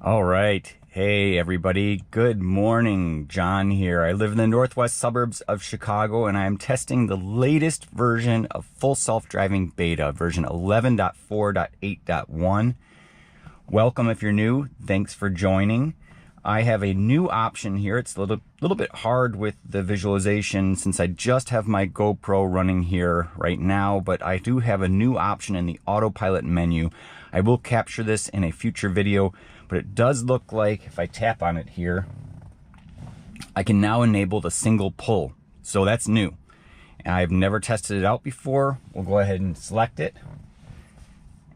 All right. Hey, everybody. Good morning. John here. I live in the northwest suburbs of Chicago, and I'm testing the latest version of full self-driving beta, version 11.4.8.1. Welcome if you're new. Thanks for joining. I have a new option here. It's a little bit hard with the visualization since I just have my GoPro running here right now, but I do have a new option in the autopilot menu. I will capture this in a future video, but it does look like if I tap on it here, I can now enable the single pull. So that's new. I've never tested it out before. We'll go ahead and select it.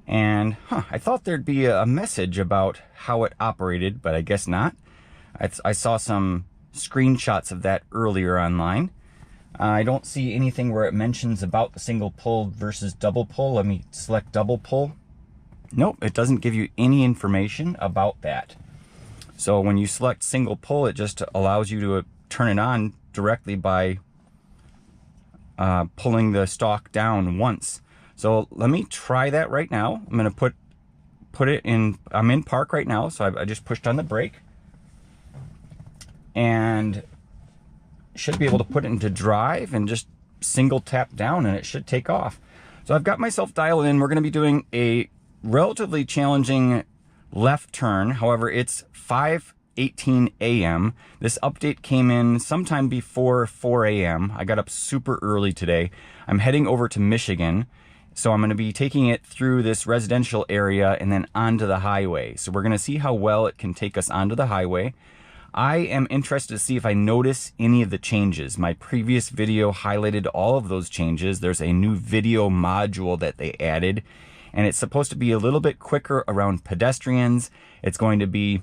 And I thought there'd be a message about how it operated, but I guess not. I saw some screenshots of that earlier online. I don't see anything where it mentions about the single pull versus double pull. Let me select double pull. Nope, it doesn't give you any information about that. So when you select single pull, it just allows you to turn it on directly by pulling the stalk down once. So let me try that right now. I'm gonna put it in, I'm in park right now, so I just pushed on the brake and should be able to put it into drive and just single tap down and it should take off. So I've got myself dialed in. We're gonna be doing a relatively challenging left turn. However, it's 5:18 a.m. This update came in sometime before 4 a.m. I got up super early today. I'm heading over to Michigan. So I'm going to be taking it through this residential area and then onto the highway. So we're going to see how well it can take us onto the highway. I am interested to see if I notice any of the changes. My previous video highlighted all of those changes. There's a new video module that they added, and it's supposed to be a little bit quicker around pedestrians. It's going to be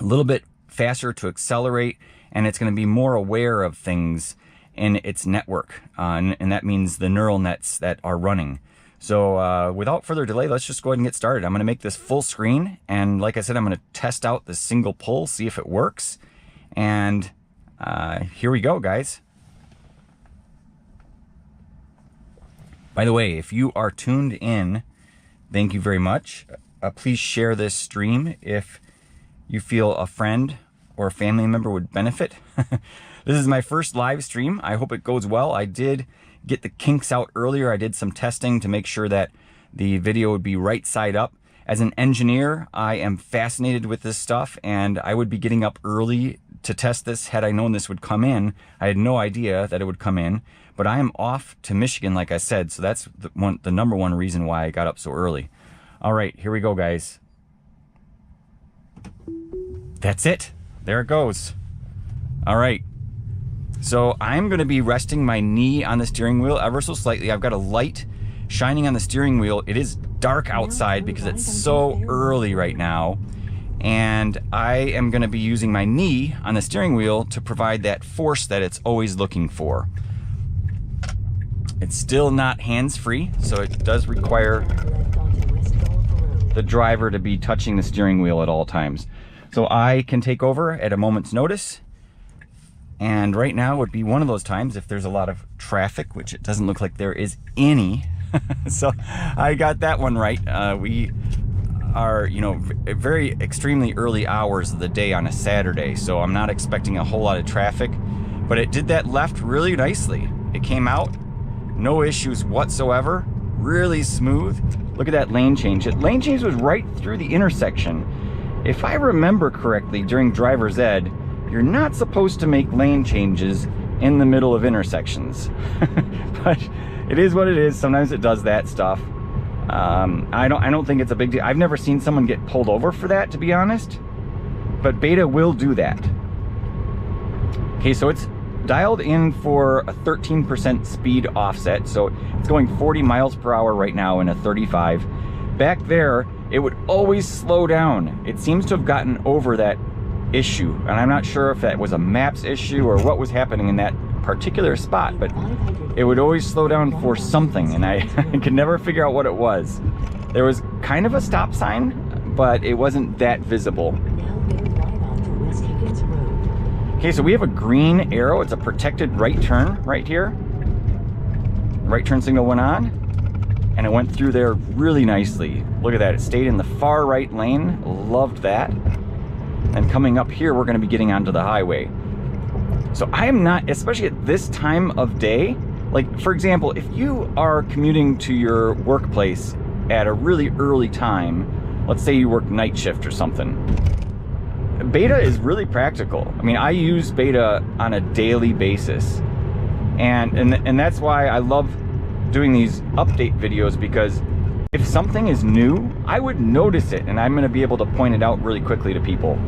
a little bit faster to accelerate, and it's going to be more aware of things in its network, and that means the neural nets that are running. So without further delay, let's just go ahead and get started. I'm going to make this full screen, and like I said, I'm going to test out the single pull, see if it works, and here we go, guys. By the way, if you are tuned in, thank you very much. Please share this stream if you feel a friend or a family member would benefit. This is my first live stream. I hope it goes well. I did get the kinks out earlier. I did some testing to make sure that the video would be right side up. As an engineer, I am fascinated with this stuff, and I would be getting up early to test this had I known this would come in. I had no idea that it would come in, but I am off to Michigan, like I said, so that's the number one reason why I got up so early. All right, here we go, guys. That's it. There it goes. All right. So I'm going to be resting my knee on the steering wheel ever so slightly. I've got a light shining on the steering wheel. It is dark outside because it's so early right now. And I am going to be using my knee on the steering wheel to provide that force that it's always looking for. It's still not hands-free, so it does require the driver to be touching the steering wheel at all times. So I can take over at a moment's notice. And right now would be one of those times if there's a lot of traffic, which it doesn't look like there is any. So I got that one right. We are, very extremely early hours of the day on a Saturday, so I'm not expecting a whole lot of traffic. But it did that left really nicely. It came out, no issues whatsoever, really smooth. Look at that lane change. That lane change was right through the intersection. If I remember correctly, during driver's ed, you're not supposed to make lane changes in the middle of intersections. But it is what it is. Sometimes it does that stuff. I don't think it's a big deal. I've never seen someone get pulled over for that, to be honest. But Beta will do that. Okay, so it's dialed in for a 13% speed offset. So it's going 40 miles per hour right now in a 35. Back there, it would always slow down. It seems to have gotten over that issue, and I'm not sure if that was a maps issue or what was happening in that particular spot, but it would always slow down for something, and I could never figure out what it was. There was kind of a stop sign, but it wasn't that visible. Okay, so we have a green arrow. It's a protected right turn right here. Right turn signal went on, and it went through there really nicely. Look at that, it stayed in the far right lane. Loved that. And coming up here, we're going to be getting onto the highway. So I am not, especially at this time of day, like for example, if you are commuting to your workplace at a really early time, let's say you work night shift or something, Beta is really practical. I mean, I use Beta on a daily basis. And that's why I love doing these update videos, because if something is new, I would notice it and I'm going to be able to point it out really quickly to people.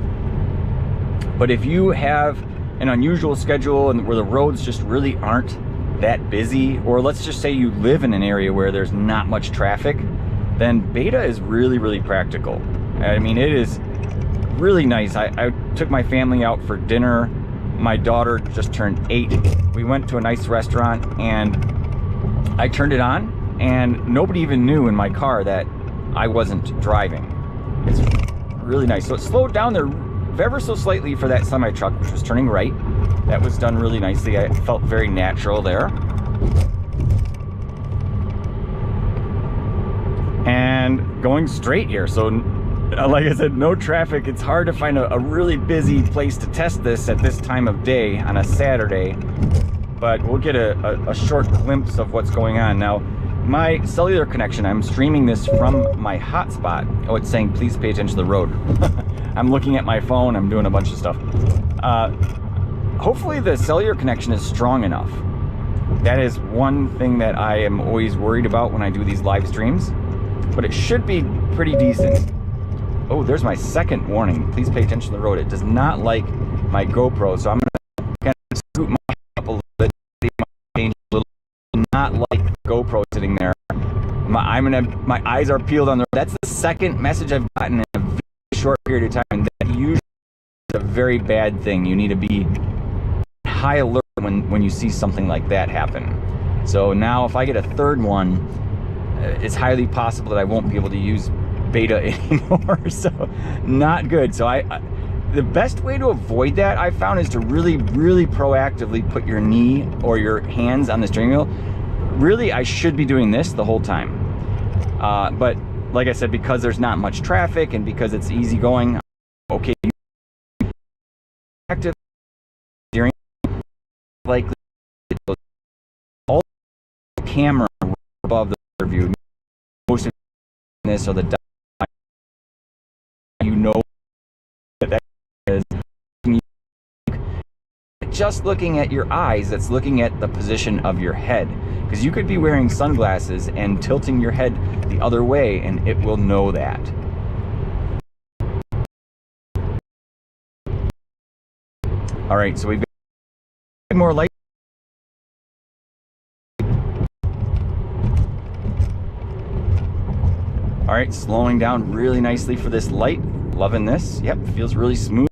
But if you have an unusual schedule and where the roads just really aren't that busy, or let's just say you live in an area where there's not much traffic, then Beta is really, really practical. I mean, it is really nice. I took my family out for dinner. My daughter just turned 8. We went to a nice restaurant and I turned it on and nobody even knew in my car that I wasn't driving. It's really nice. So it slowed down there ever so slightly for that semi-truck, which was turning right. That was done really nicely. I felt very natural there. And going straight here. So like I said, no traffic. It's hard to find a really busy place to test this at this time of day on a Saturday, but we'll get a short glimpse of what's going on. Now, my cellular connection, I'm streaming this from my hotspot. Oh, it's saying, please pay attention to the road. I'm looking at my phone, I'm doing a bunch of stuff. Hopefully the cellular connection is strong enough. That is one thing that I am always worried about when I do these live streams, but it should be pretty decent. Oh, there's my second warning. Please pay attention to the road. It does not like my GoPro, so I'm gonna kind of scoot my up a little bit, change a little. Not like the GoPro sitting there. My eyes are peeled on the road. That's the second message I've gotten in a very short period of time, and that usually is a very bad thing. You need to be high alert when you see something like that happen. So now, if I get a third one, it's highly possible that I won't be able to use Beta anymore. So not good. So the best way to avoid that, I found, is to really proactively put your knee or your hands on the steering wheel. Really, I should be doing this the whole time, but like I said, because there's not much traffic and because it's easy going, okay, active steering, likely all the camera above the view, most of this or the, you know, that is just looking at your eyes, that's looking at the position of your head, because you could be wearing sunglasses and tilting your head the other way and it will know that. All right, so we've got more light. All right, slowing down really nicely for this light. Loving this. Yep, feels really smooth.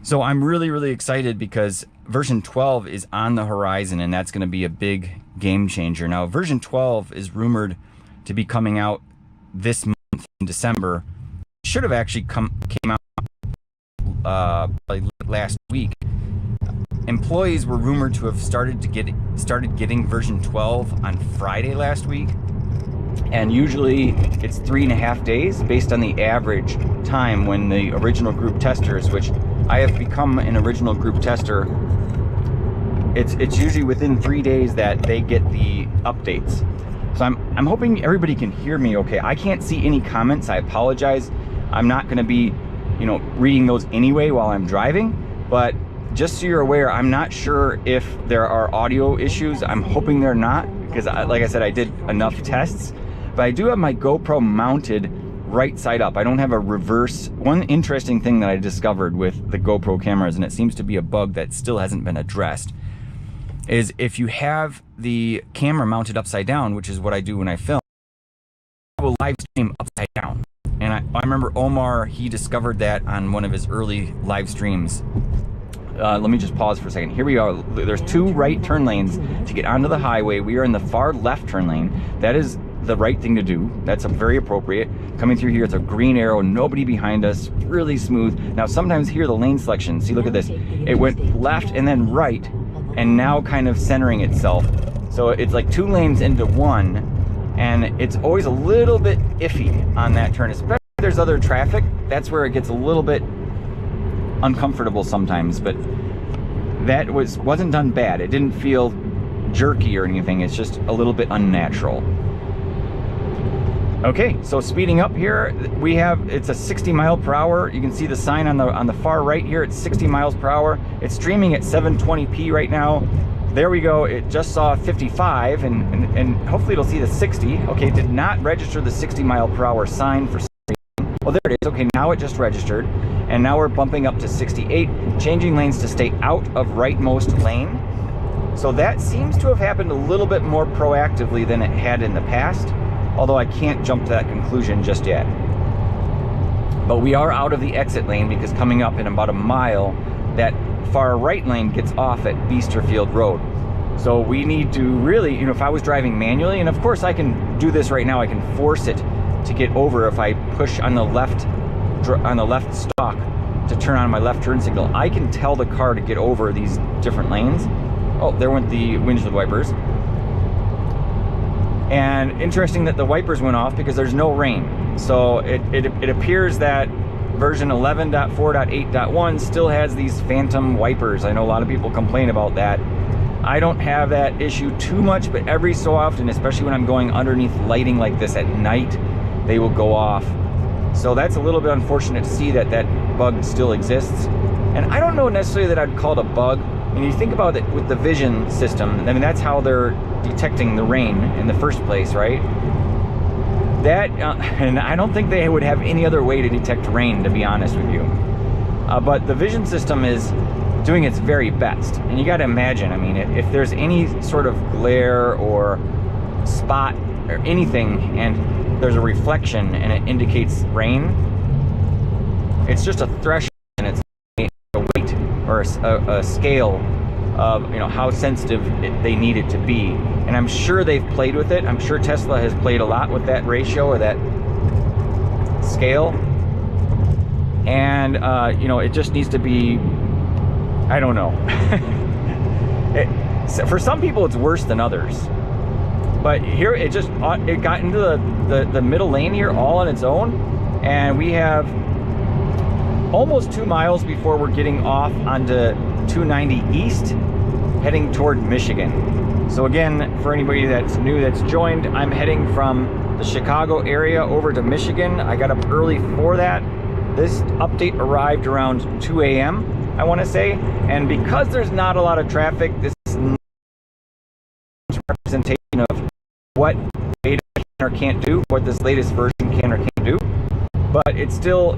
So I'm really excited because version 12 is on the horizon, and that's going to be a big game changer. Now, version 12 is rumored to be coming out this month in December. It should have actually came out like last week. Employees were rumored to have started getting version 12 on Friday last week, and usually it's 3.5 days based on the average time when the original group testers, which I have become an original group tester, it's usually within 3 days that they get the updates. So I'm hoping everybody can hear me okay. I can't see any comments. I apologize. I'm not going to be, reading those anyway while I'm driving, but just so you're aware, I'm not sure if there are audio issues. I'm hoping they're not, because like I said, I did enough tests, but I do have my GoPro mounted right side up. I don't have a reverse. One interesting thing that I discovered with the GoPro cameras, and it seems to be a bug that still hasn't been addressed, is if you have the camera mounted upside down, which is what I do when I film, I will live stream upside down. And I remember Omar, he discovered that on one of his early live streams. Let me just pause for a second. Here we are. There's 2 right turn lanes to get onto the highway. We are in the far left turn lane. That is the right thing to do. That's very appropriate. Coming through here, it's a green arrow, nobody behind us, really smooth. Now, sometimes here, the lane selection, see, look at this. It went left and then right, and now kind of centering itself. So it's like 2 lanes into 1. and it's always a little bit iffy on that turn, especially if there's other traffic. That's where it gets a little bit uncomfortable sometimes, but that wasn't done bad. It didn't feel jerky or anything. It's just a little bit unnatural. Okay, so speeding up here, it's a 60 mile per hour. You can see the sign on the far right here. It's 60 miles per hour. It's streaming at 720p right now. There we go. It just saw 55, and hopefully it'll see the 60. Okay, it did not register the 60 mile per hour sign for some reason. Well, there it is. Okay, now it just registered, and now we're bumping up to 68, changing lanes to stay out of rightmost lane. So that seems to have happened a little bit more proactively than it had in the past, although I can't jump to that conclusion just yet. But we are out of the exit lane because coming up in about a mile, that far right lane gets off at Beesterfield Road. So we need to really, if I was driving manually, and of course I can do this right now, I can force it to get over if I push on the left stalk to turn on my left turn signal. I can tell the car to get over these different lanes. Oh, there went the windshield wipers. And interesting that the wipers went off because there's no rain. So it appears that version 11.4.8.1 still has these phantom wipers. I know a lot of people complain about that. I don't have that issue too much, but every so often, especially when I'm going underneath lighting like this at night, they will go off. So that's a little bit unfortunate to see that bug still exists. And I don't know necessarily that I'd call it a bug. When you think about it with the vision system, I mean, that's how they're detecting the rain in the first place, right? And I don't think they would have any other way to detect rain, to be honest with you. But the vision system is doing its very best. And you got to imagine, I mean, if there's any sort of glare or spot or anything, and there's a reflection and it indicates rain, it's just a threshold, and it's a weight or a scale of how sensitive they need it to be. And I'm sure they've played with it. I'm sure Tesla has played a lot with that ratio or that scale. And it just needs to be, I don't know. For some people it's worse than others. But here it got into the middle lane here all on its own, and we have almost 2 miles before we're getting off onto 290 East, heading toward Michigan. So again, for anybody that's new that's joined, I'm heading from the Chicago area over to Michigan. I got up early for that. This update arrived around 2 a.m., I want to say, and because there's not a lot of traffic, this is not a representation of what Beta can or can't do, what this latest version can or can't do, but it still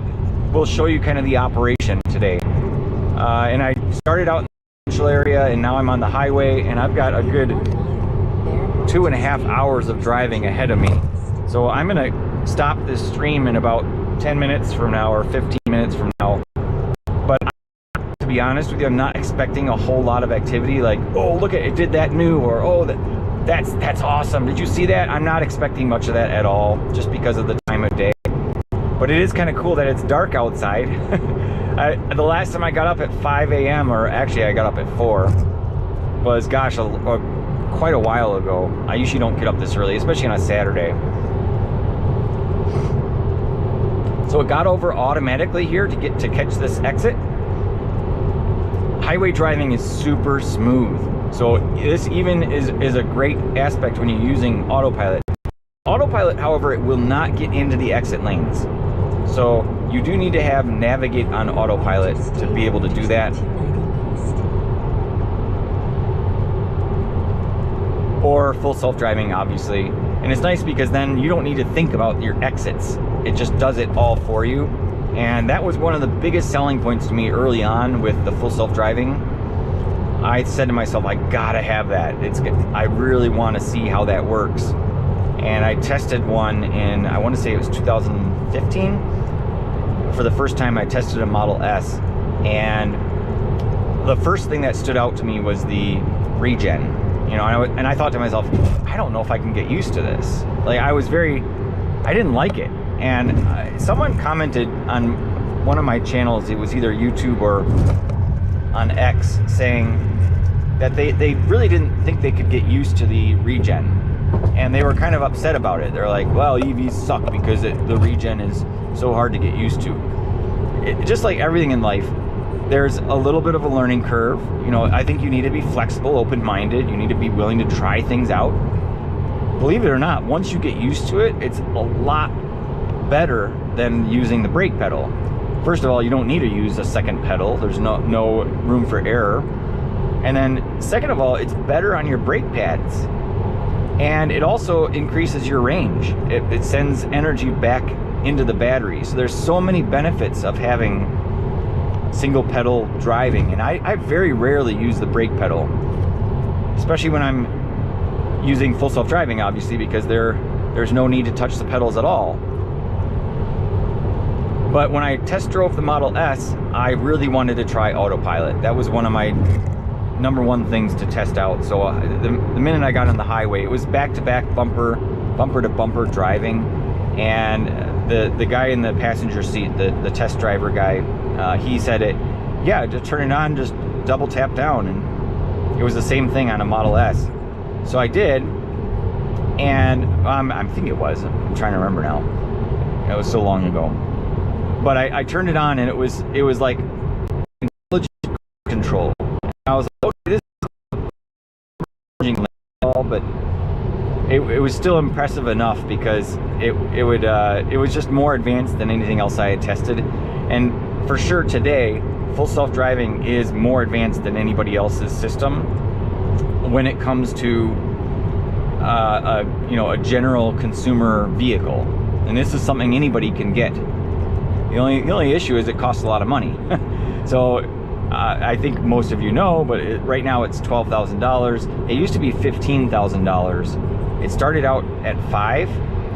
will show you kind of the operation today. And I started out in the residential area, and now I'm on the highway, and I've got a good 2.5 hours of driving ahead of me. So I'm going to stop this stream in about 10 minutes from now or 15 minutes from now. But to be honest with you, I'm not expecting a whole lot of activity like, oh, look at it did that new, or oh, that's awesome. Did you see that? I'm not expecting much of that at all, just because of the time of day. But it is kind of cool that it's dark outside. The last time I got up at 5 a.m., or actually I got up at 4, was, gosh, quite a while ago. I usually don't get up this early, especially on a Saturday. So it got over automatically here to catch this exit. Highway driving is super smooth. So this even is a great aspect when you're using autopilot. Autopilot, however, it will not get into the exit lanes. So you do need to have navigate on autopilot to be able to do that. Or full self-driving, obviously. And it's nice because then you don't need to think about your exits. It just does it all for you. And that was one of the biggest selling points to me early on with the full self-driving. I said to myself, I gotta have that. I really want to see how that works. And I tested one in, I want to say it was 2015. For the first time I tested a Model S. And the first thing that stood out to me was the regen. And I thought to myself, I don't know if I can get used to this. Like, I didn't like it. And someone commented on one of my channels, it was either YouTube or on X, saying that they really didn't think they could get used to the regen. and they were kind of upset about it. They're like, well, EVs suck because the regen is so hard to get used to. Just like everything in life, there's a little bit of a learning curve. You know, I think you need to be flexible, open-minded. You need to be willing to try things out. Believe it or not, once you get used to it, it's a lot better than using the brake pedal. First of all, you don't need to use a second pedal. There's no room for error. And then second of all, it's better on your brake pads. And it also increases your range. It sends energy back into the battery. So there's so many benefits of having single pedal driving. And I very rarely use the brake pedal, especially when I'm using full self-driving, obviously, because there's no need to touch the pedals at all. But when I test drove the Model S, I really wanted to try autopilot. That was one of my #1 things to test out. So the minute I got on the highway, it was back-to-back bumper to bumper driving, and the guy in the passenger seat, the test driver guy, he said yeah, just turn it on, just double tap down, and it was the same thing on a Model S. So I did, and I think it was, I'm trying to remember now, it was so long ago, but I turned it on, and it was like intelligent control. I was like, okay, this is but it was still impressive enough because it was just more advanced than anything else I had tested. And for sure today, full self-driving is more advanced than anybody else's system when it comes to a general consumer vehicle. And this is something anybody can get. The only issue is it costs a lot of money. So I think most of you know, but right now it's $12,000. It used to be $15,000. It started out at $5,000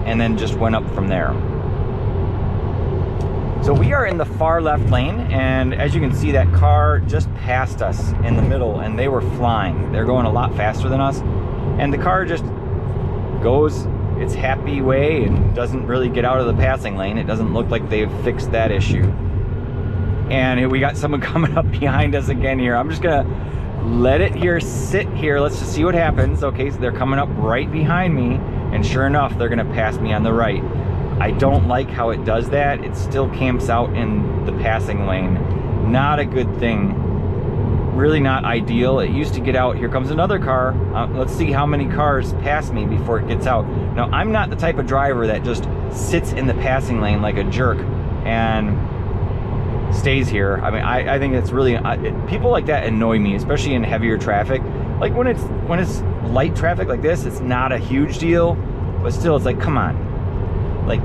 and then just went up from there. So we are in the far left lane, and as you can see, that car just passed us in the middle, and they were flying. They're going a lot faster than us, and the car just goes its happy way and doesn't really get out of the passing lane. It doesn't look like they've fixed that issue. And we got someone coming up behind us again here. I'm just gonna let it sit here. Let's just see what happens. Okay, so they're coming up right behind me, and sure enough, they're gonna pass me on the right. I don't like how it does that. It still camps out in the passing lane. Not a good thing. Really not ideal. It used to get out. Here comes another car. Let's see how many cars pass me before it gets out. Now, I'm not the type of driver that just sits in the passing lane like a jerk and stays here. I mean, I think it's really people like that annoy me, especially in heavier traffic. Like when it's light traffic like this, it's not a huge deal, but still, it's like, come on, like,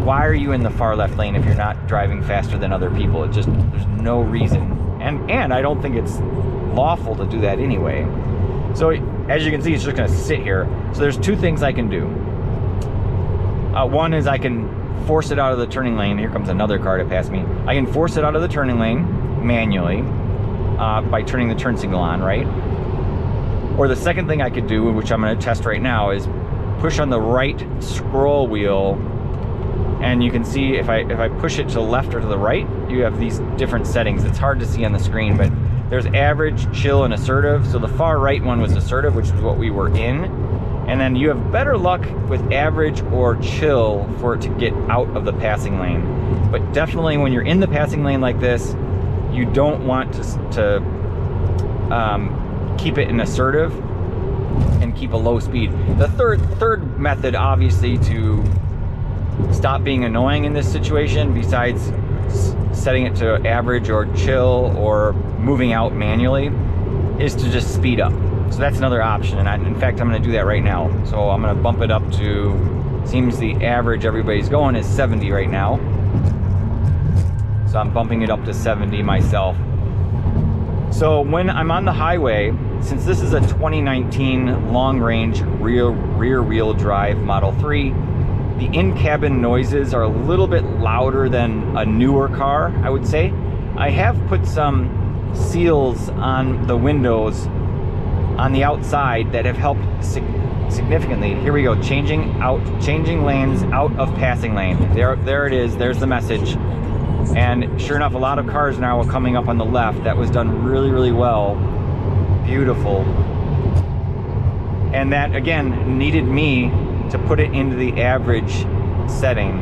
why are you in the far left lane if you're not driving faster than other people? It just, there's no reason, and I don't think it's lawful to do that anyway. So as you can see, it's just gonna sit here. So there's two things I can do. One is I can force it out of the turning lane. Here comes another car to pass me. I can force it out of the turning lane manually by turning the turn signal on, right? Or the second thing I could do, which I'm going to test right now, is push on the right scroll wheel, and you can see if I push it to the left or to the right, you have these different settings. It's hard to see on the screen, but there's average, chill, and assertive. So the far right one was assertive, which is what we were in. And then you have better luck with average or chill for it to get out of the passing lane. But definitely when you're in the passing lane like this, you don't want to keep it in assertive and keep a low speed. The third method, obviously, to stop being annoying in this situation, besides setting it to average or chill or moving out manually, is to just speed up. So that's another option, and in fact, I'm going to do that right now. So I'm going to bump it up to, seems the average everybody's going is 70 right now. So I'm bumping it up to 70 myself. So when I'm on the highway, since this is a 2019 long-range rear-wheel drive Model 3, the in-cabin noises are a little bit louder than a newer car, I would say. I have put some seals on the windows on the outside that have helped significantly. Here we go, changing lanes out of passing lane. There it is, there's the message. And sure enough, a lot of cars now are coming up on the left. That was done really, really well. Beautiful. And that, again, needed me to put it into the average setting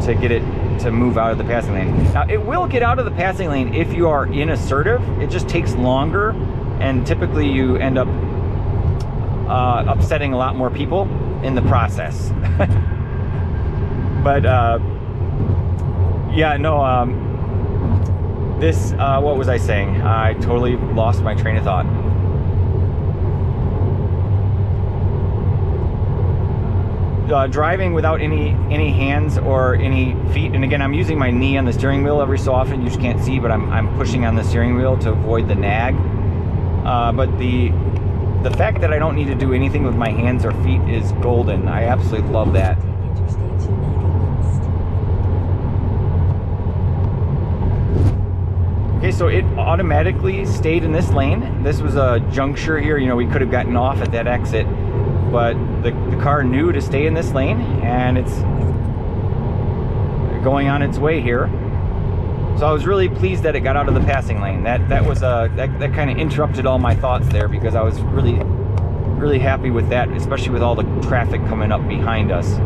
to get it to move out of the passing lane. Now, it will get out of the passing lane if you are in assertive. It just takes longer, and typically you end up upsetting a lot more people in the process. But yeah, no, this, what was I saying? I totally lost my train of thought. Driving without any hands or any feet, and again, I'm using my knee on the steering wheel every so often. You just can't see, but I'm pushing on the steering wheel to avoid the nag. But the fact that I don't need to do anything with my hands or feet is golden. I absolutely love that. Okay, so it automatically stayed in this lane. This was a juncture here. You know, we could have gotten off at that exit, but the car knew to stay in this lane, and it's going on its way here. So I was really pleased that it got out of the passing lane. That kind of interrupted all my thoughts there, because I was really happy with that, especially with all the traffic coming up behind us.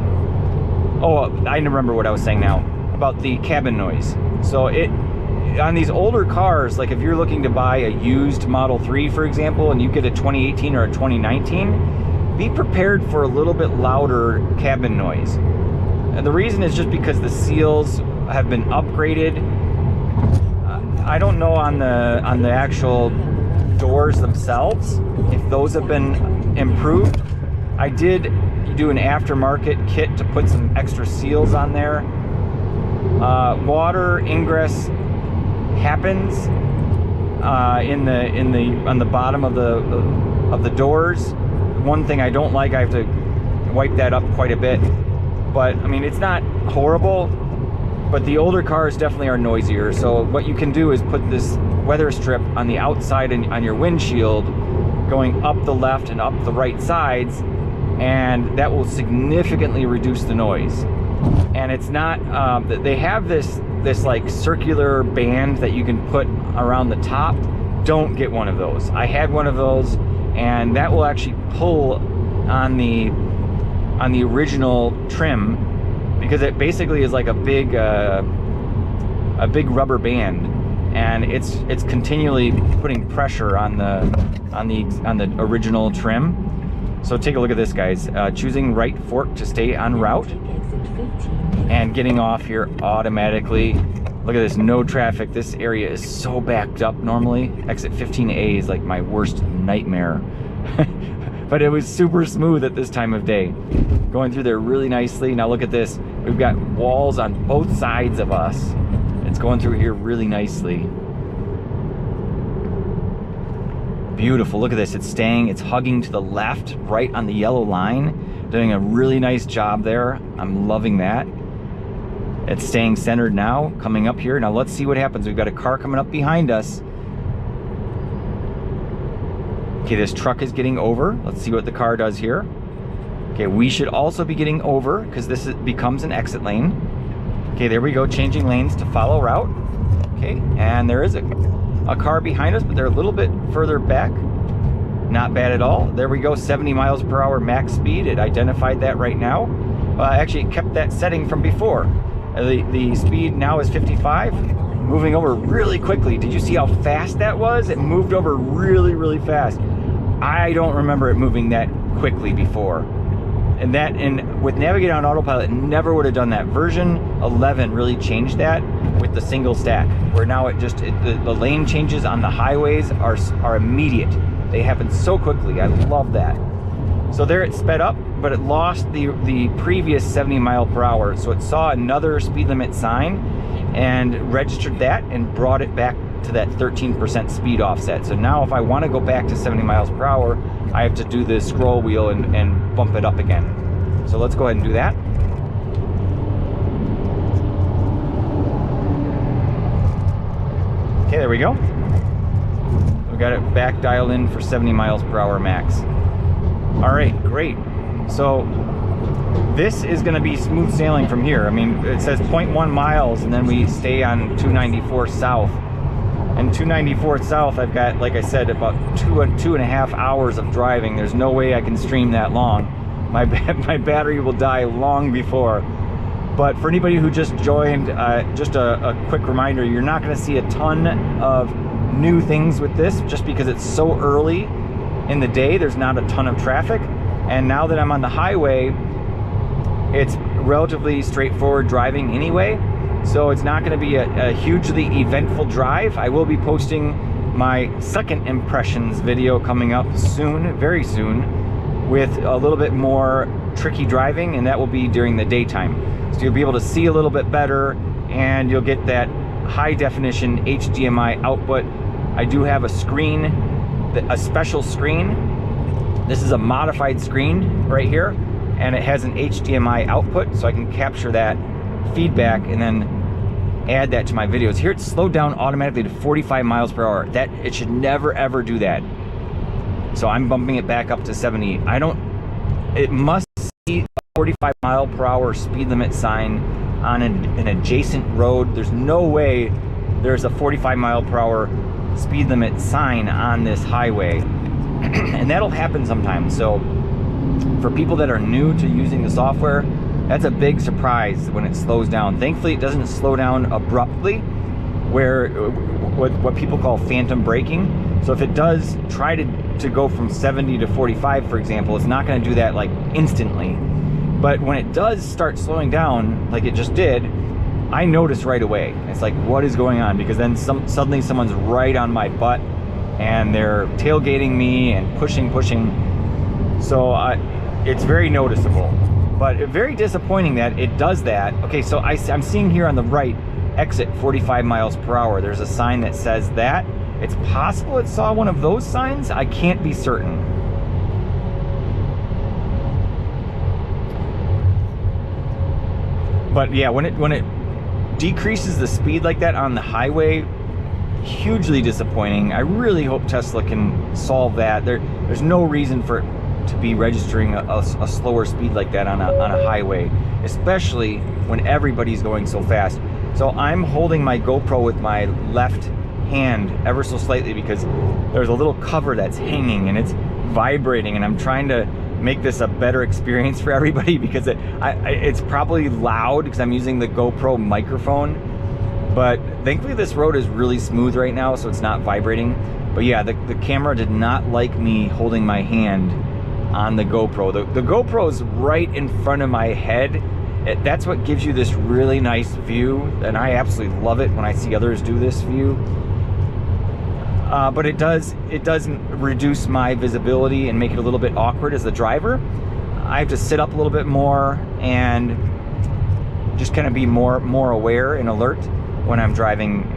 Oh, I remember what I was saying now about the cabin noise. So on these older cars, like if you're looking to buy a used Model 3, for example, and you get a 2018 or a 2019, be prepared for a little bit louder cabin noise. And the reason is just because the seals have been upgraded. I don't know on the actual doors themselves if those have been improved. I did do an aftermarket kit to put some extra seals on there. Water ingress happens on the bottom of the doors. One thing I don't like, I have to wipe that up quite a bit, but I mean, it's not horrible, but the older cars definitely are noisier. So what you can do is put this weather strip on the outside and on your windshield, going up the left and up the right sides, and that will significantly reduce the noise. And it's not, they have this like circular band that you can put around the top. Don't get one of those. I had one of those, and that will actually pull on the original trim, because it basically is like a big rubber band, and it's continually putting pressure on the original trim. So take a look at this, guys. Choosing right fork to stay en route, and getting off here automatically. Look at this, no traffic. This area is so backed up normally. Exit 15A is like my worst nightmare. But it was super smooth at this time of day. Going through there really nicely. Now look at this. We've got walls on both sides of us. It's going through here really nicely. Beautiful, look at this. It's staying, it's hugging to the left, right on the yellow line. Doing a really nice job there. I'm loving that. It's staying centered now, coming up here. Now let's see what happens. We've got a car coming up behind us. Okay, this truck is getting over. Let's see what the car does here. Okay, we should also be getting over, because this becomes an exit lane. Okay, there we go, changing lanes to follow route. Okay, and there is a car behind us, but they're a little bit further back. Not bad at all. There we go, 70 miles per hour max speed. It identified that right now. Actually, it kept that setting from before. The speed now is 55, moving over really quickly. Did you see how fast that was? It moved over really, really fast. I don't remember it moving that quickly before. And with Navigate on Autopilot, it never would have done that. Version 11 really changed that with the single stack, where now the lane changes on the highways are immediate. They happen so quickly. I love that. So there it sped up, but it lost the previous 70 mile per hour. So it saw another speed limit sign and registered that and brought it back to that 13% speed offset. So now if I want to go back to 70 miles per hour, I have to do the scroll wheel and bump it up again. So let's go ahead and do that. Okay, there we go. We got it back dialed in for 70 miles per hour max. All right, great. So this is going to be smooth sailing from here. I mean, it says 0.1 miles, and then we stay on 294 south. And 294 south, I've got, like I said, about two and a half hours of driving. There's no way I can stream that long. My battery will die long before. But for anybody who just joined, just a quick reminder, you're not going to see a ton of new things with this just because it's so early in the day. There's not a ton of traffic. And now that I'm on the highway, it's relatively straightforward driving anyway. So it's not going to be a hugely eventful drive. I will be posting my second impressions video coming up soon, very soon, with a little bit more tricky driving, and that will be during the daytime. So you'll be able to see a little bit better, and you'll get that high definition HDMI output. I do have a screen, a special screen. This is a modified screen right here, and it has an HDMI output, so I can capture that feedback and then add that to my videos. Here it's slowed down automatically to 45 miles per hour. That it should never ever do that. So I'm bumping it back up to 70. It must see a 45 mile per hour speed limit sign on an adjacent road. There's no way there's a 45 mile per hour speed limit sign on this highway. And that'll happen sometimes. So for people that are new to using the software, that's a big surprise when it slows down. Thankfully, it doesn't slow down abruptly, where what people call phantom braking. So if it does try to go from 70 to 45, for example, it's not going to do that like instantly. But when it does start slowing down, like it just did, I notice right away. It's like, what is going on? Because then suddenly someone's right on my butt, and they're tailgating me and pushing. So it's very noticeable. But very disappointing that it does that. Okay, so I'm seeing here on the right, exit 45 miles per hour. There's a sign that says that. It's possible it saw one of those signs. I can't be certain. But yeah, when it decreases the speed like that on the highway, hugely disappointing. I really hope Tesla can solve that. There's no reason for it to be registering a slower speed like that on a highway, especially when everybody's going so fast. So I'm holding my GoPro with my left hand ever so slightly because there's a little cover that's hanging and it's vibrating, and I'm trying to make this a better experience for everybody because it's probably loud because I'm using the GoPro microphone. But thankfully this road is really smooth right now, so it's not vibrating. But yeah, the camera did not like me holding my hand on the GoPro. The GoPro is right in front of my head. That's what gives you this really nice view, and I absolutely love it when I see others do this view. But it doesn't reduce my visibility and make it a little bit awkward as the driver. I have to sit up a little bit more and just kind of be more aware and alert when I'm driving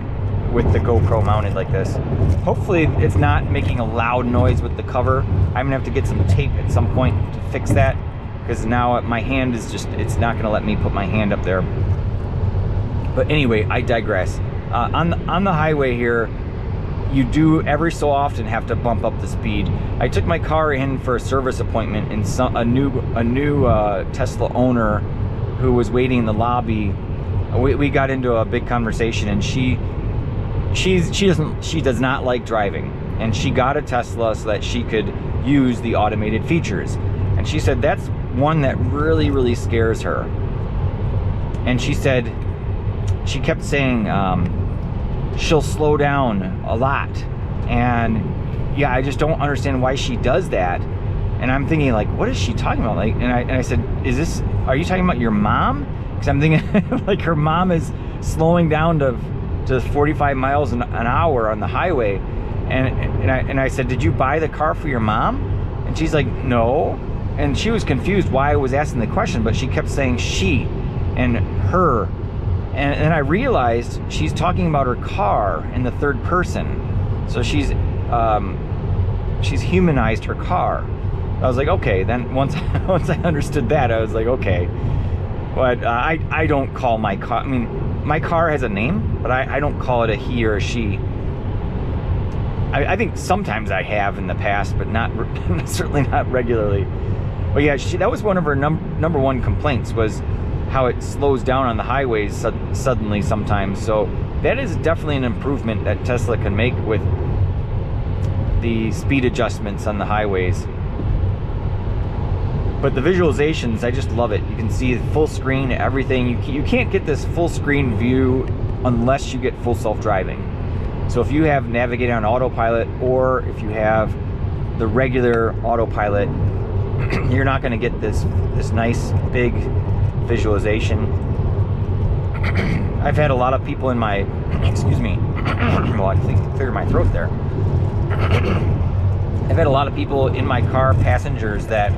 with the GoPro mounted like this. Hopefully it's not making a loud noise with the cover. I'm gonna have to get some tape at some point to fix that, because now my hand is it's not gonna let me put my hand up there. But anyway, I digress. On the highway here, you do every so often have to bump up the speed. I took my car in for a service appointment, and a new Tesla owner who was waiting in the lobby, we got into a big conversation, and she does not like driving, and she got a Tesla so that she could use the automated features. And she said that's one that really scares her. And she said, she kept saying she'll slow down a lot, and yeah, I just don't understand why she does that. And I'm thinking, like, what is she talking about? Like, and I said, are you talking about your mom? Because I'm thinking like her mom is slowing down to 45 miles an hour on the highway. And I said, did you buy the car for your mom? And she's like, no. And she was confused why I was asking the question, but she kept saying she and her. And I realized she's talking about her car in the third person. So she's humanized her car. I was like, okay. Then once I understood that, I was like, okay. But I don't call my car, I mean, my car has a name, but I don't call it a he or a she. I think sometimes I have in the past, but not certainly not regularly. But yeah, that was one of her number one complaints, was how it slows down on the highways suddenly sometimes. So that is definitely an improvement that Tesla can make with the speed adjustments on the highways. But the visualizations, I just love it. You can see full screen, everything. You can't get this full screen view unless you get full self-driving. So if you have navigated on autopilot, or if you have the regular autopilot, you're not going to get this nice big visualization. I've had a lot of people in my, excuse me, well, I think cleared my throat there. I've had a lot of people in my car, passengers, that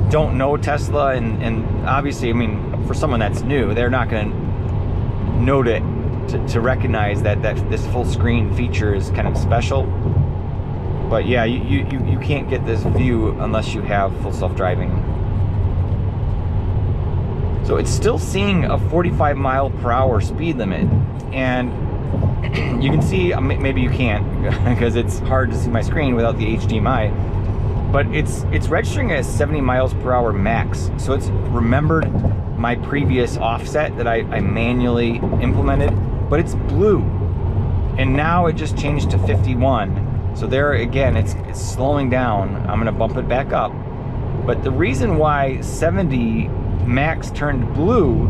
don't know Tesla, and obviously, I mean, for someone that's new, they're not going to know to recognize that this full screen feature is kind of special. But yeah, you can't get this view unless you have full self-driving. So it's still seeing a 45 mile per hour speed limit, and you can see, maybe you can't because it's hard to see my screen without the HDMI, but it's registering as 70 miles per hour max. So it's remembered my previous offset that I manually implemented, but it's blue, and now it just changed to 51. So there again, it's slowing down. I'm gonna bump it back up. But the reason why 70 max turned blue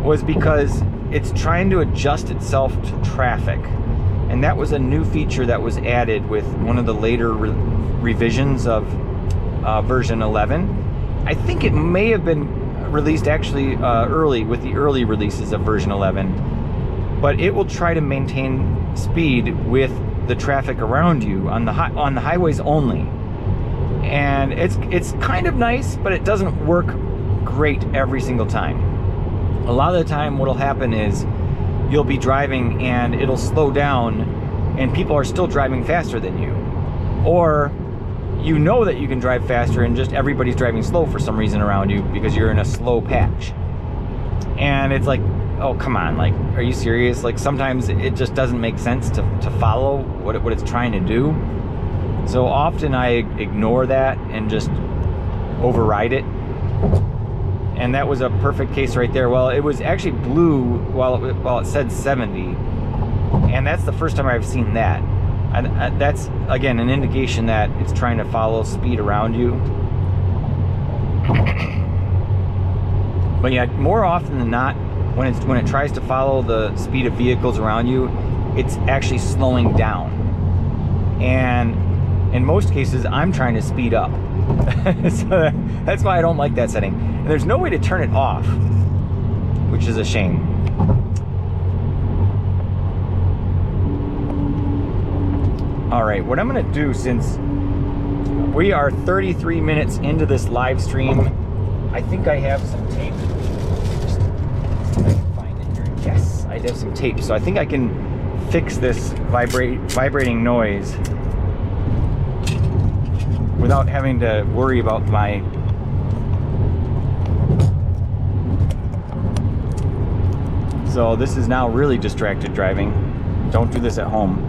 was because it's trying to adjust itself to traffic. And that was a new feature that was added with one of the later revisions of version 11. I think it may have been released actually early with the early releases of version 11. But it will try to maintain speed with the traffic around you on the highways only. And it's kind of nice, but it doesn't work great every single time. A lot of the time what'll happen is you'll be driving and it'll slow down and people are still driving faster than you. Or you know that you can drive faster and just everybody's driving slow for some reason around you because you're in a slow patch. And it's like, oh, come on, like, are you serious? Like, sometimes it just doesn't make sense to follow what it's trying to do. So often I ignore that and just override it. And that was a perfect case right there. Well, it was actually blue while it said 70. And that's the first time I've seen that. And that's, again, an indication that it's trying to follow speed around you. But yeah, more often than not, when it tries to follow the speed of vehicles around you, it's actually slowing down. And in most cases, I'm trying to speed up. So that's why I don't like that setting. And there's no way to turn it off, which is a shame. All right, what I'm gonna do, since we are 33 minutes into this live stream, I think I have some tape. Yes, I have some tape, so I think I can fix this vibrating noise without having to worry about my so this is now really distracted driving. Don't do this at home.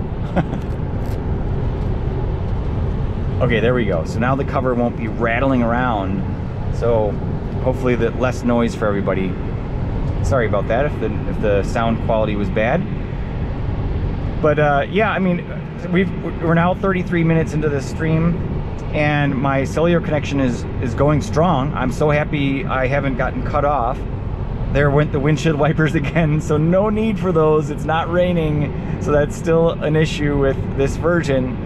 Okay, there we go. So now the cover won't be rattling around, so hopefully that less noise for everybody. Sorry about that if the sound quality was bad. But yeah, I mean, we're now 33 minutes into this stream, and my cellular connection is going strong. I'm so happy I haven't gotten cut off. There went the windshield wipers again, so no need for those. It's not raining, so that's still an issue with this version.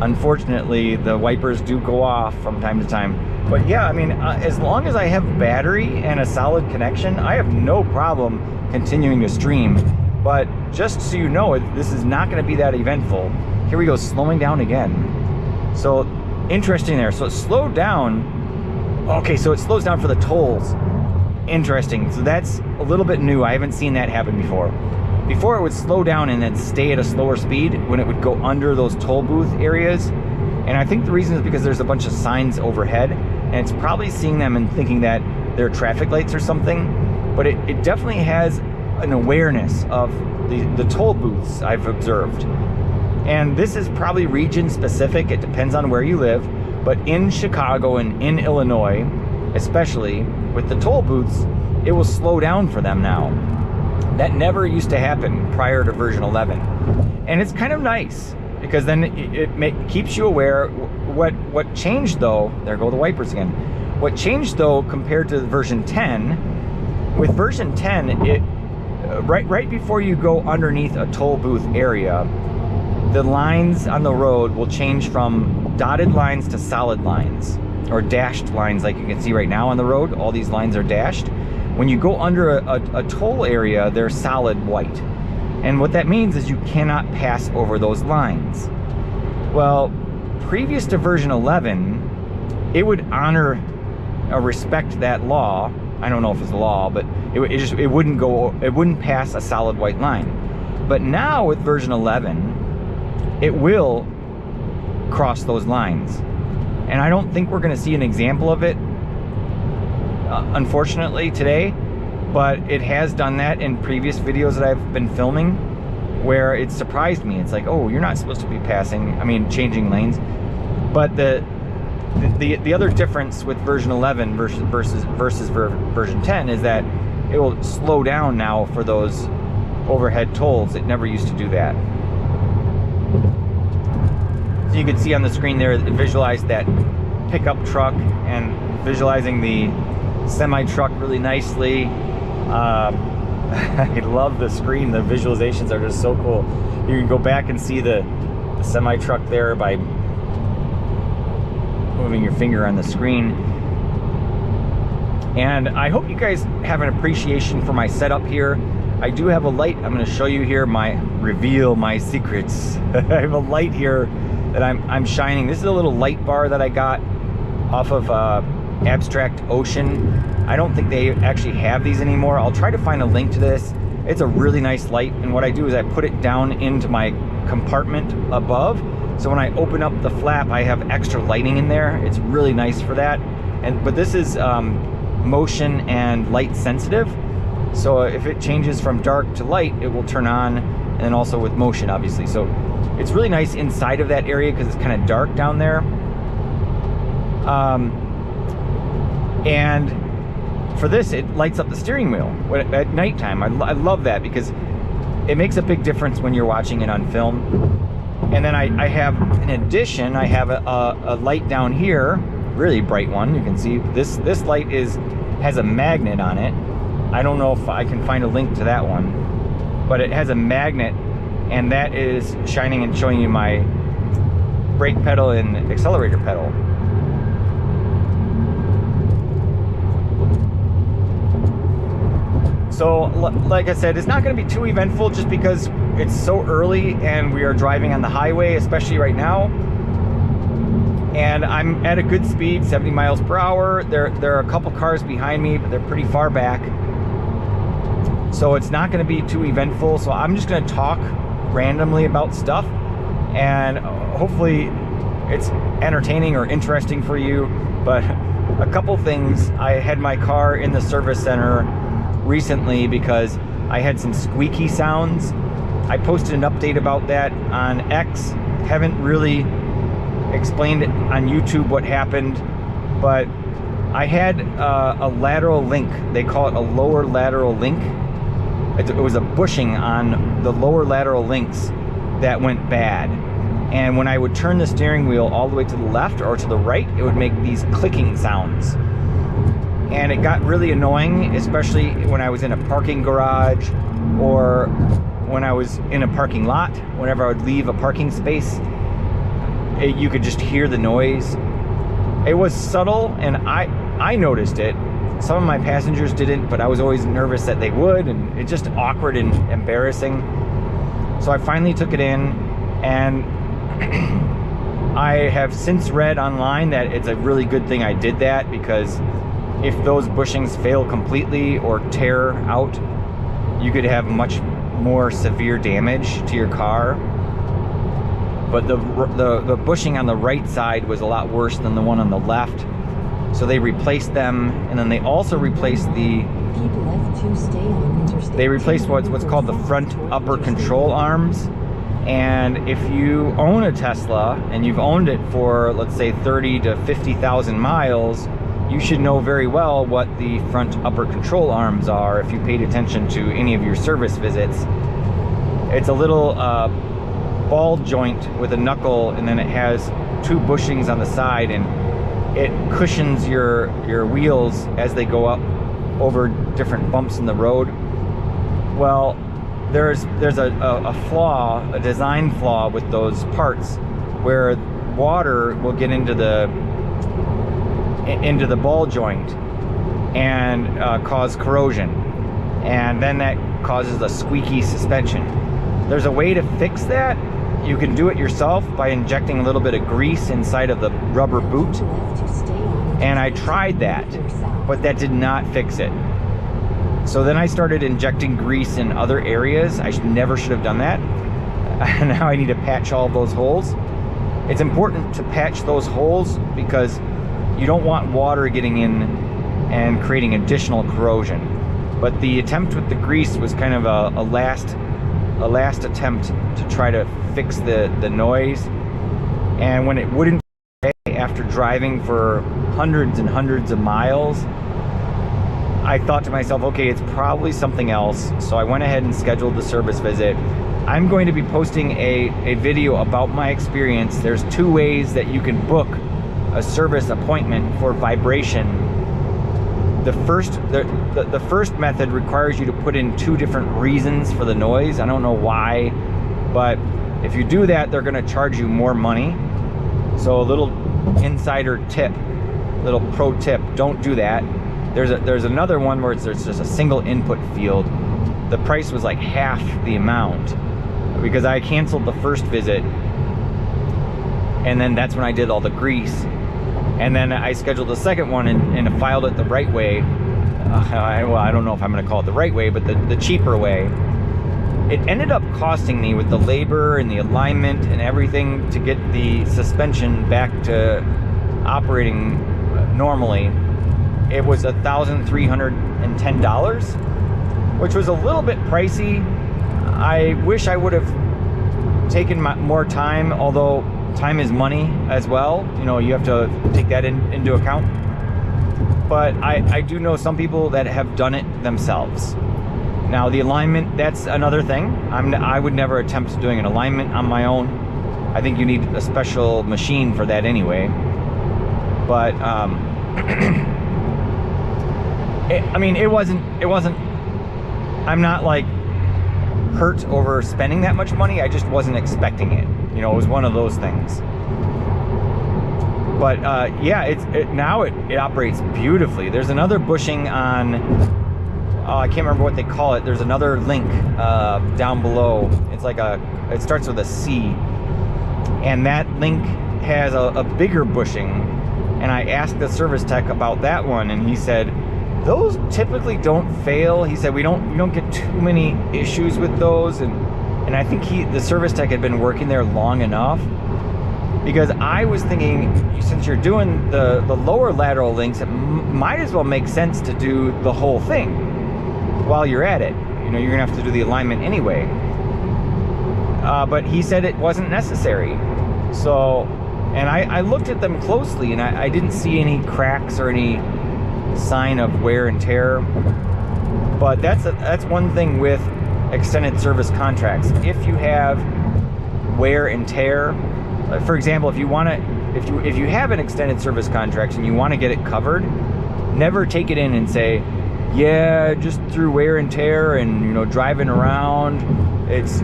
Unfortunately, the wipers do go off from time to time. But yeah, I mean, as long as I have battery and a solid connection, I have no problem continuing to stream. But just so you know, this is not going to be that eventful. Here we go, slowing down again. So interesting there. So it slowed down. Okay, so it slows down for the tolls. Interesting. So that's a little bit new. I haven't seen that happen before. Before, it would slow down and then stay at a slower speed when it would go under those toll booth areas. And I think the reason is because there's a bunch of signs overhead, and it's probably seeing them and thinking that they're traffic lights or something. But it definitely has an awareness of the toll booths I've observed. And this is probably region specific. It depends on where you live. But in Chicago and in Illinois, especially with the toll booths, it will slow down for them now. That never used to happen prior to version 11. And it's kind of nice because then it keeps you aware. What changed though, there go the wipers again. What changed though compared to version 10, with version 10, right before you go underneath a toll booth area, the lines on the road will change from dotted lines to solid lines, or dashed lines like you can see right now on the road. All these lines are dashed. When you go under a toll area, they're solid white. And what that means is you cannot pass over those lines. Well, previous to version 11, it would honor or respect that law. I don't know if it's a law, but it wouldn't pass a solid white line. But now with version 11, it will cross those lines. And I don't think we're going to see an example of it, unfortunately, today. But it has done that in previous videos that I've been filming, where it surprised me. It's like, oh, you're not supposed to be changing lanes. But the other difference with version 11 versus version 10 is that it will slow down now for those overhead tolls. It never used to do that. So you can see on the screen there, it visualized that pickup truck and visualizing the semi-truck really nicely. I love the screen. The visualizations are just so cool. You can go back and see the semi-truck there by moving your finger on the screen. And I hope you guys have an appreciation for my setup here. I do have a light. I'm going to show you here reveal my secrets. I have a light here that I'm shining. This is a little light bar that I got off of Abstract Ocean. I don't think they actually have these anymore. I'll try to find a link to this. It's a really nice light, and what I do is I put it down into my compartment above, so when I open up the flap, I have extra lighting in there. It's really nice for that. But this is motion and light sensitive, so if it changes from dark to light, it will turn on, and also with motion, obviously. So it's really nice inside of that area because it's kind of dark down there. And for this, it lights up the steering wheel at nighttime. I love that because it makes a big difference when you're watching it on film. And then I have, in addition, I have a light down here, really bright one. You can see this light has a magnet on it. I don't know if I can find a link to that one, but it has a magnet, and that is shining and showing you my brake pedal and accelerator pedal. So, like I said, it's not going to be too eventful just because it's so early and we are driving on the highway, especially right now. And I'm at a good speed, 70 miles per hour. There are a couple cars behind me, but they're pretty far back. So it's not going to be too eventful. So I'm just going to talk randomly about stuff, and hopefully it's entertaining or interesting for you. But a couple things. I had my car in the service center recently because I had some squeaky sounds. I posted an update about that on X. Haven't really explained it on YouTube what happened, but I had a lateral link. They call it a lower lateral link. It was a bushing on the lower lateral links that went bad. And when I would turn the steering wheel all the way to the left or to the right, it would make these clicking sounds. And it got really annoying, especially when I was in a parking garage or when I was in a parking lot. Whenever I would leave a parking space, you could just hear the noise. It was subtle, and I noticed it. Some of my passengers didn't, but I was always nervous that they would, and it's just awkward and embarrassing. So I finally took it in, and I have since read online that it's a really good thing I did that, because if those bushings fail completely or tear out, you could have much more severe damage to your car. But the bushing on the right side was a lot worse than the one on the left. So they replaced them, and then they also replaced what's called the front upper control arms. And if you own a Tesla and you've owned it for, let's say, 30 to 50,000 miles, you should know very well what the front upper control arms are if you paid attention to any of your service visits. It's a little ball joint with a knuckle, and then it has two bushings on the side, and it cushions your wheels as they go up over different bumps in the road. Well, there's a flaw, a design flaw with those parts, where water will get into the ball joint and cause corrosion, and then that causes a squeaky suspension. There's a way to fix that. You can do it yourself by injecting a little bit of grease inside of the rubber boot, and I tried that, but that did not fix it. So then I started injecting grease in other areas. I never should have done that. Now I need to patch all of those holes. It's important to patch those holes because you don't want water getting in and creating additional corrosion. But the attempt with the grease was kind of a last attempt to try to fix the noise. And when it wouldn't, after driving for hundreds and hundreds of miles, I thought to myself, okay, it's probably something else. So I went ahead and scheduled the service visit. I'm going to be posting a video about my experience. There's two ways that you can book a service appointment for vibration. The first method requires you to put in two different reasons for the noise. I don't know why, but if you do that, they're going to charge you more money. So a little insider tip, little pro tip, don't do that. There's another one where there's just a single input field. The price was like half the amount because I canceled the first visit, and then that's when I did all the grease, and then I scheduled the second one and filed it the right way. Well, I don't know if I'm going to call it the right way, but the cheaper way. It ended up costing me, with the labor and the alignment and everything, to get the suspension back to operating normally. It was $1,310, which was a little bit pricey. I wish I would have taken more time, although time is money as well. You know, you have to take that into account. But I do know some people that have done it themselves. Now, the alignment, that's another thing. I would never attempt doing an alignment on my own. I think you need a special machine for that anyway. But it wasn't, I'm not like hurt over spending that much money. I just wasn't expecting it. You know, it was one of those things. But yeah, now it operates beautifully. There's another bushing on, I can't remember what they call it. There's another link down below. It's like it starts with a C. And that link has a bigger bushing. And I asked the service tech about that one, and he said, those typically don't fail. He said we don't get too many issues with those, and I think the service tech had been working there long enough, because I was thinking, since you're doing the lower lateral links, it might as well make sense to do the whole thing while you're at it. You know, you're gonna have to do the alignment anyway. But he said it wasn't necessary. So, and I looked at them closely, and I didn't see any cracks or any sign of wear and tear. But that's one thing with extended service contracts. If you have wear and tear, for example, if you have an extended service contract and you want to get it covered, never take it in and say, yeah, just through wear and tear and, you know, driving around, it's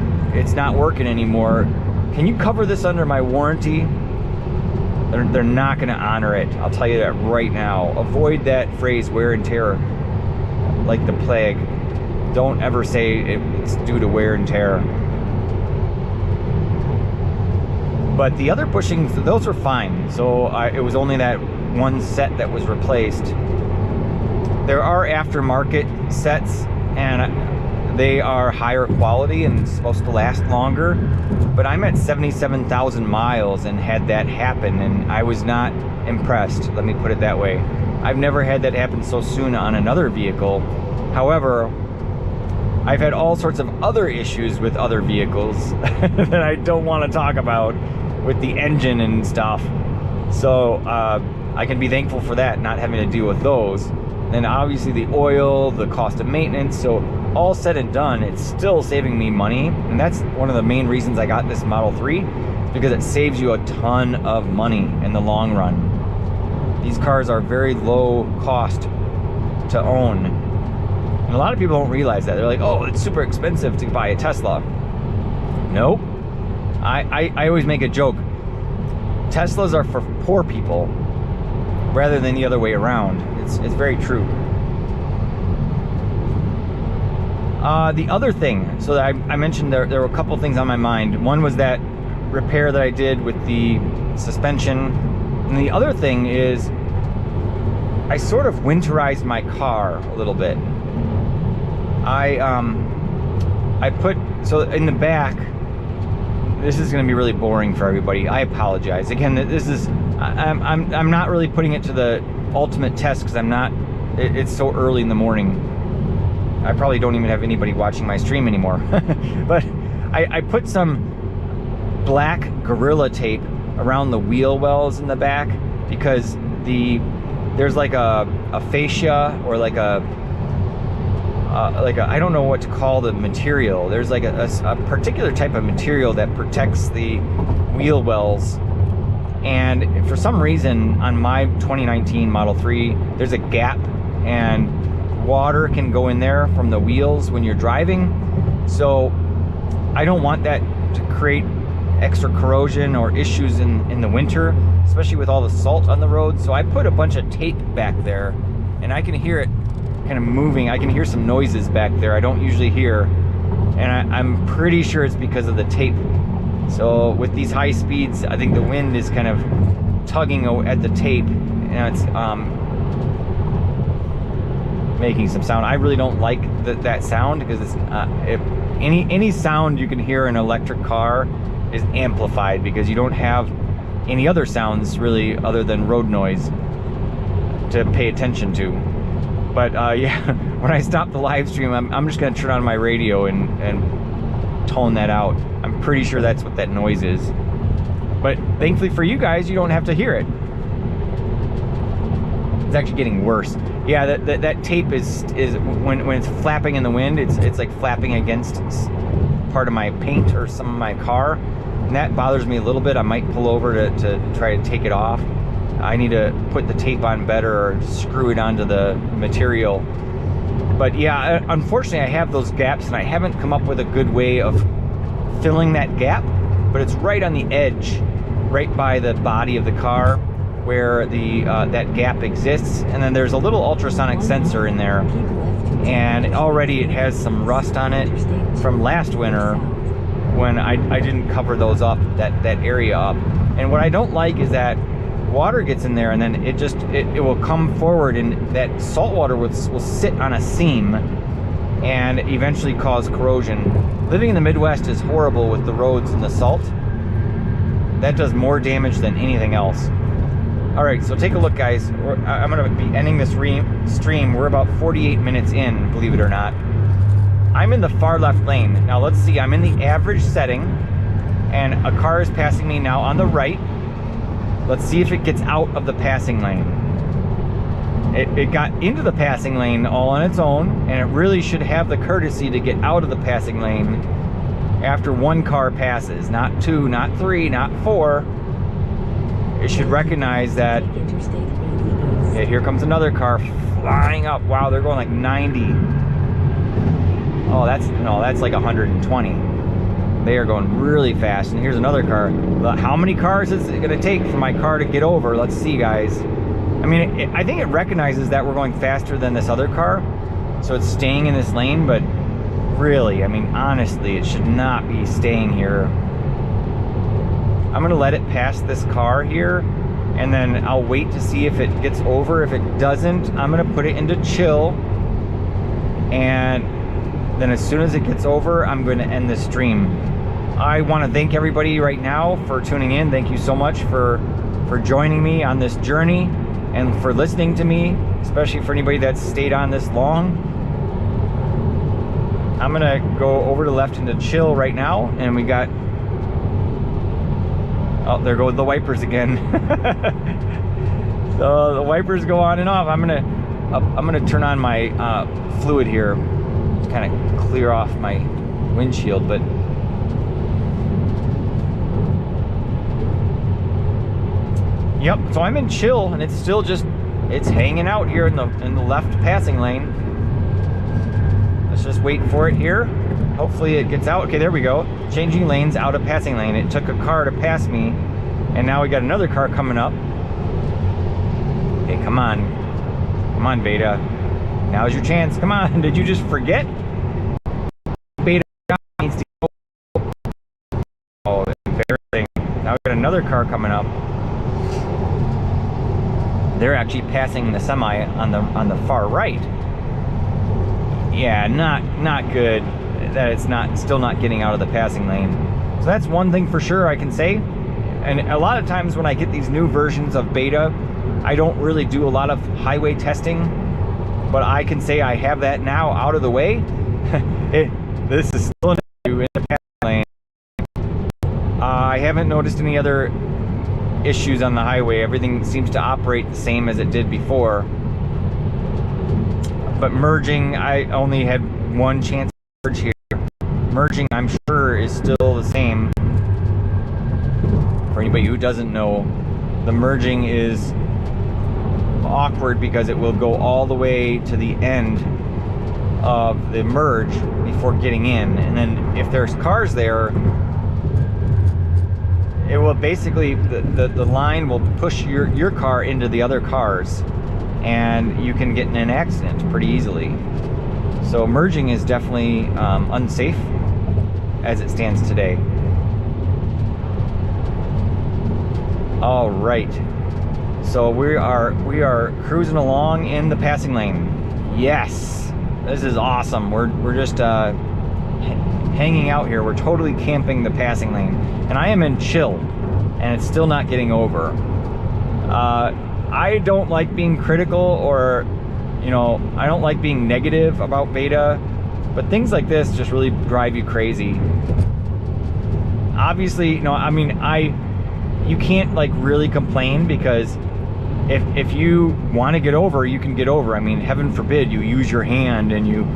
not working anymore. Can you cover this under my warranty? They're not going to honor it. I'll tell you that right now. Avoid that phrase, wear and tear, like the plague. Don't ever say it's due to wear and tear. But the other bushings, those were fine. So it was only that one set that was replaced. There are aftermarket sets, and they are higher quality and supposed to last longer. But I'm at 77,000 miles and had that happen, and I was not impressed. Let me put it that way. I've never had that happen so soon on another vehicle. However, I've had all sorts of other issues with other vehicles that I don't want to talk about with the engine and stuff. So I can be thankful for that, not having to deal with those. And obviously the oil, the cost of maintenance, so all said and done, it's still saving me money. And that's one of the main reasons I got this Model 3, because it saves you a ton of money in the long run. These cars are very low cost to own. And a lot of people don't realize that. They're like, oh, it's super expensive to buy a Tesla. Nope. I always make a joke. Teslas are for poor people rather than the other way around. It's very true. The other thing, so that I mentioned there were a couple things on my mind. One was that repair that I did with the suspension. And the other thing is I sort of winterized my car a little bit. I put, so in the back, this is going to be really boring for everybody. I apologize. Again, this is, I'm not really putting it to the ultimate test because I'm not, it's so early in the morning. I probably don't even have anybody watching my stream anymore. But I put some black Gorilla Tape around the wheel wells in the back because there's like a fascia or like a I don't know what to call the material. There's like a particular type of material that protects the wheel wells. And for some reason on my 2019 Model 3, there's a gap and water can go in there from the wheels when you're driving. So I don't want that to create extra corrosion or issues in the winter, especially with all the salt on the road. So I put a bunch of tape back there and I can hear it kind of moving. I can hear some noises back there I don't usually hear, and I'm pretty sure it's because of the tape. So with these high speeds, I think the wind is kind of tugging at the tape and it's making some sound. I really don't like that sound because it's any sound you can hear in an electric car is amplified because you don't have any other sounds really other than road noise to pay attention to. But yeah, when I stop the live stream, I'm just gonna turn on my radio and tone that out. I'm pretty sure that's what that noise is. But thankfully for you guys, you don't have to hear it. It's actually getting worse. Yeah, that tape is when it's flapping in the wind, it's like flapping against part of my paint or some of my car. And that bothers me a little bit. I might pull over to try to take it off. I need to put the tape on better or screw it onto the material. But yeah, unfortunately I have those gaps and I haven't come up with a good way of filling that gap, but it's right on the edge, right by the body of the car where that gap exists. And then there's a little ultrasonic sensor in there, and already it has some rust on it from last winter when I didn't cover those up, that area up. And what I don't like is that water gets in there and then it will come forward and that salt water will sit on a seam and eventually cause corrosion. Living in the Midwest is horrible with the roads and the salt. That does more damage than anything else. All right, so take a look, guys. I'm gonna be ending this stream. We're about 48 minutes in, believe it or not. I'm in the far left lane. Now let's see, I'm in the average setting and a car is passing me now on the right. Let's see if it gets out of the passing lane. It got into the passing lane all on its own, and it really should have the courtesy to get out of the passing lane after one car passes. Not two, not three, not four. It should recognize that. Yeah, here comes another car flying up. Wow, they're going like 90. Oh, that's like 120. They are going really fast. And here's another car. How many cars is it gonna take for my car to get over? Let's see, guys. I mean, I think it recognizes that we're going faster than this other car, so it's staying in this lane, but really, I mean, honestly, it should not be staying here. I'm gonna let it pass this car here, and then I'll wait to see if it gets over. If it doesn't, I'm gonna put it into chill, and then as soon as it gets over, I'm going to end the stream. I want to thank everybody right now for tuning in. Thank you so much for joining me on this journey and for listening to me, especially for anybody that's stayed on this long. I'm going to go over to the left into chill right now, and we got... Oh, there go the wipers again. So the wipers go on and off. I'm gonna turn on my fluid here, kind of clear off my windshield, but yep. So I'm in chill, and it's still just hanging out here in the left passing lane. Let's just wait for it here. Hopefully it gets out. Okay, there we go. Changing lanes out of passing lane. It took a car to pass me, and now we got another car coming up. Hey, come on. Come on, Beta. Now's your chance. Come on. Did you just forget? Beta needs to go. Oh, embarrassing. Now we got another car coming up. They're actually passing the semi on the far right. Yeah, not good that it's still not getting out of the passing lane. So that's one thing for sure I can say. And a lot of times when I get these new versions of Beta, I don't really do a lot of highway testing, but I can say I have that now out of the way. This is still an issue in the passing lane. I haven't noticed any other issues on the highway. Everything seems to operate the same as it did before. But merging, I only had one chance to merge here. Merging, I'm sure, is still the same. For anybody who doesn't know, the merging is awkward because it will go all the way to the end of the merge before getting in, and then if there's cars there, it will basically, the line will push your car into the other cars, and you can get in an accident pretty easily. So merging is definitely unsafe as it stands today. All right, so we are cruising along in the passing lane. Yes, this is awesome. We're just hanging out here. We're totally camping the passing lane, and I am in chill, and it's still not getting over. I don't like being critical, or I don't like being negative about Beta, but things like this just really drive you crazy. Obviously, you can't like really complain, because if you want to get over, you can get over. I mean, heaven forbid you use your hand and you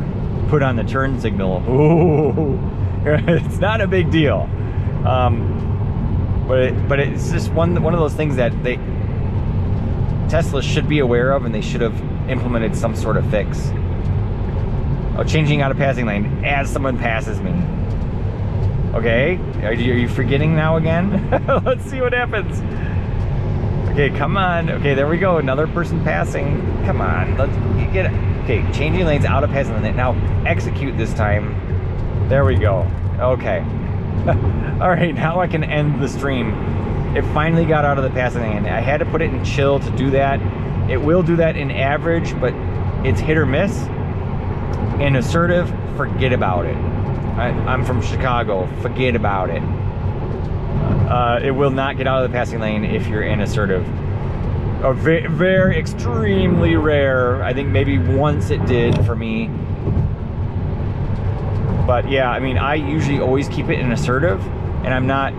put on the turn signal. Ooh, it's not a big deal. But it's just one of those things that Tesla should be aware of, and they should have implemented some sort of fix. Oh, changing out of passing lane as someone passes me. Okay, are you forgetting now again? Let's see what happens. Okay, come on. Okay, there we go. Another person passing. Come on, let's get it. Okay, changing lanes out of passing lane. Now execute this time. There we go. Okay. All right, now I can end the stream. It finally got out of the passing lane. I had to put it in chill to do that. It will do that in average, but it's hit or miss. In assertive, forget about it. I'm from Chicago. Forget about it. It will not get out of the passing lane if you're in assertive. Very extremely rare. I think maybe once it did for me. But yeah, I mean, I usually always keep it in assertive, and I'm not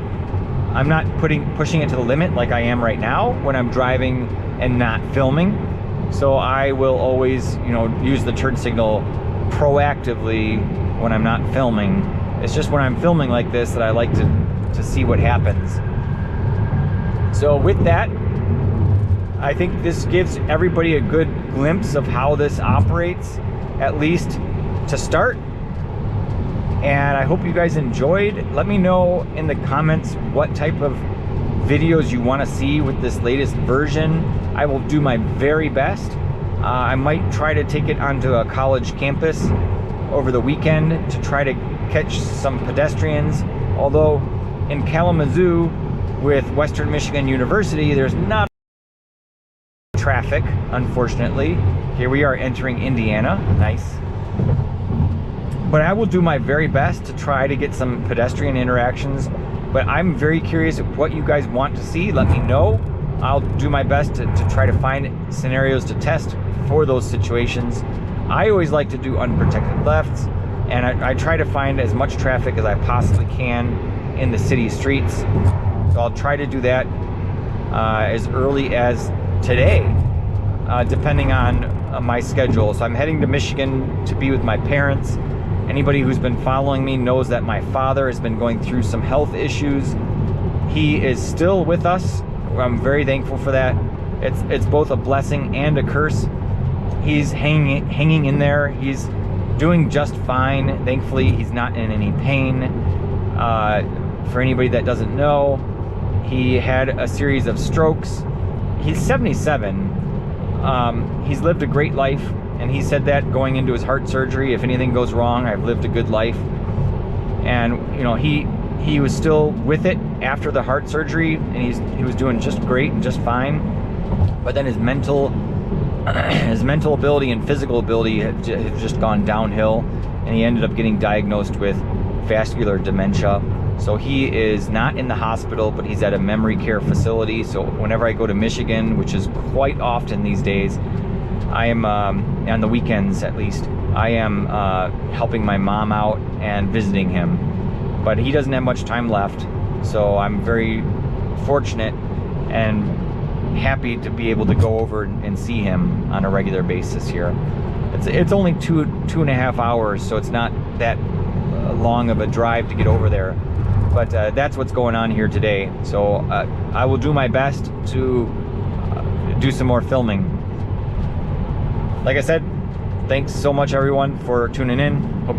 pushing it to the limit like I am right now when I'm driving and not filming. So I will always, use the turn signal proactively when I'm not filming. It's just when I'm filming like this that I like to see what happens. So with that, I think this gives everybody a good glimpse of how this operates, at least to start. And I hope you guys enjoyed. Let me know in the comments what type of videos you want to see with this latest version. I will do my very best. I might try to take it onto a college campus over the weekend to try to catch some pedestrians. Although in Kalamazoo with Western Michigan University, there's not traffic, unfortunately. Here we are entering Indiana. Nice. But I will do my very best to try to get some pedestrian interactions. But I'm very curious what you guys want to see. Let me know. I'll do my best to try to find scenarios to test for those situations. I always like to do unprotected lefts, and I try to find as much traffic as I possibly can in the city streets. So I'll try to do that as early as today, depending on my schedule. So I'm heading to Michigan to be with my parents. Anybody who's been following me knows that my father has been going through some health issues. He is still with us. I'm very thankful for that. It's both a blessing and a curse. He's hanging in there. He's doing just fine. Thankfully, he's not in any pain. For anybody that doesn't know, he had a series of strokes. He's 77. He's lived a great life, and he said that going into his heart surgery, if anything goes wrong, I've lived a good life. And you know, he was still with it after the heart surgery, and he was doing just great and just fine. But then his mental ability and physical ability had just gone downhill, and he ended up getting diagnosed with vascular dementia. So he is not in the hospital, but he's at a memory care facility. So whenever I go to Michigan, which is quite often these days, I am, on the weekends at least, I am helping my mom out and visiting him. But he doesn't have much time left, so I'm very fortunate and happy to be able to go over and see him on a regular basis here. It's only two and a half hours, so it's not that long of a drive to get over there. But that's what's going on here today. So I will do my best to do some more filming. Like I said, thanks so much everyone for tuning in. Hope you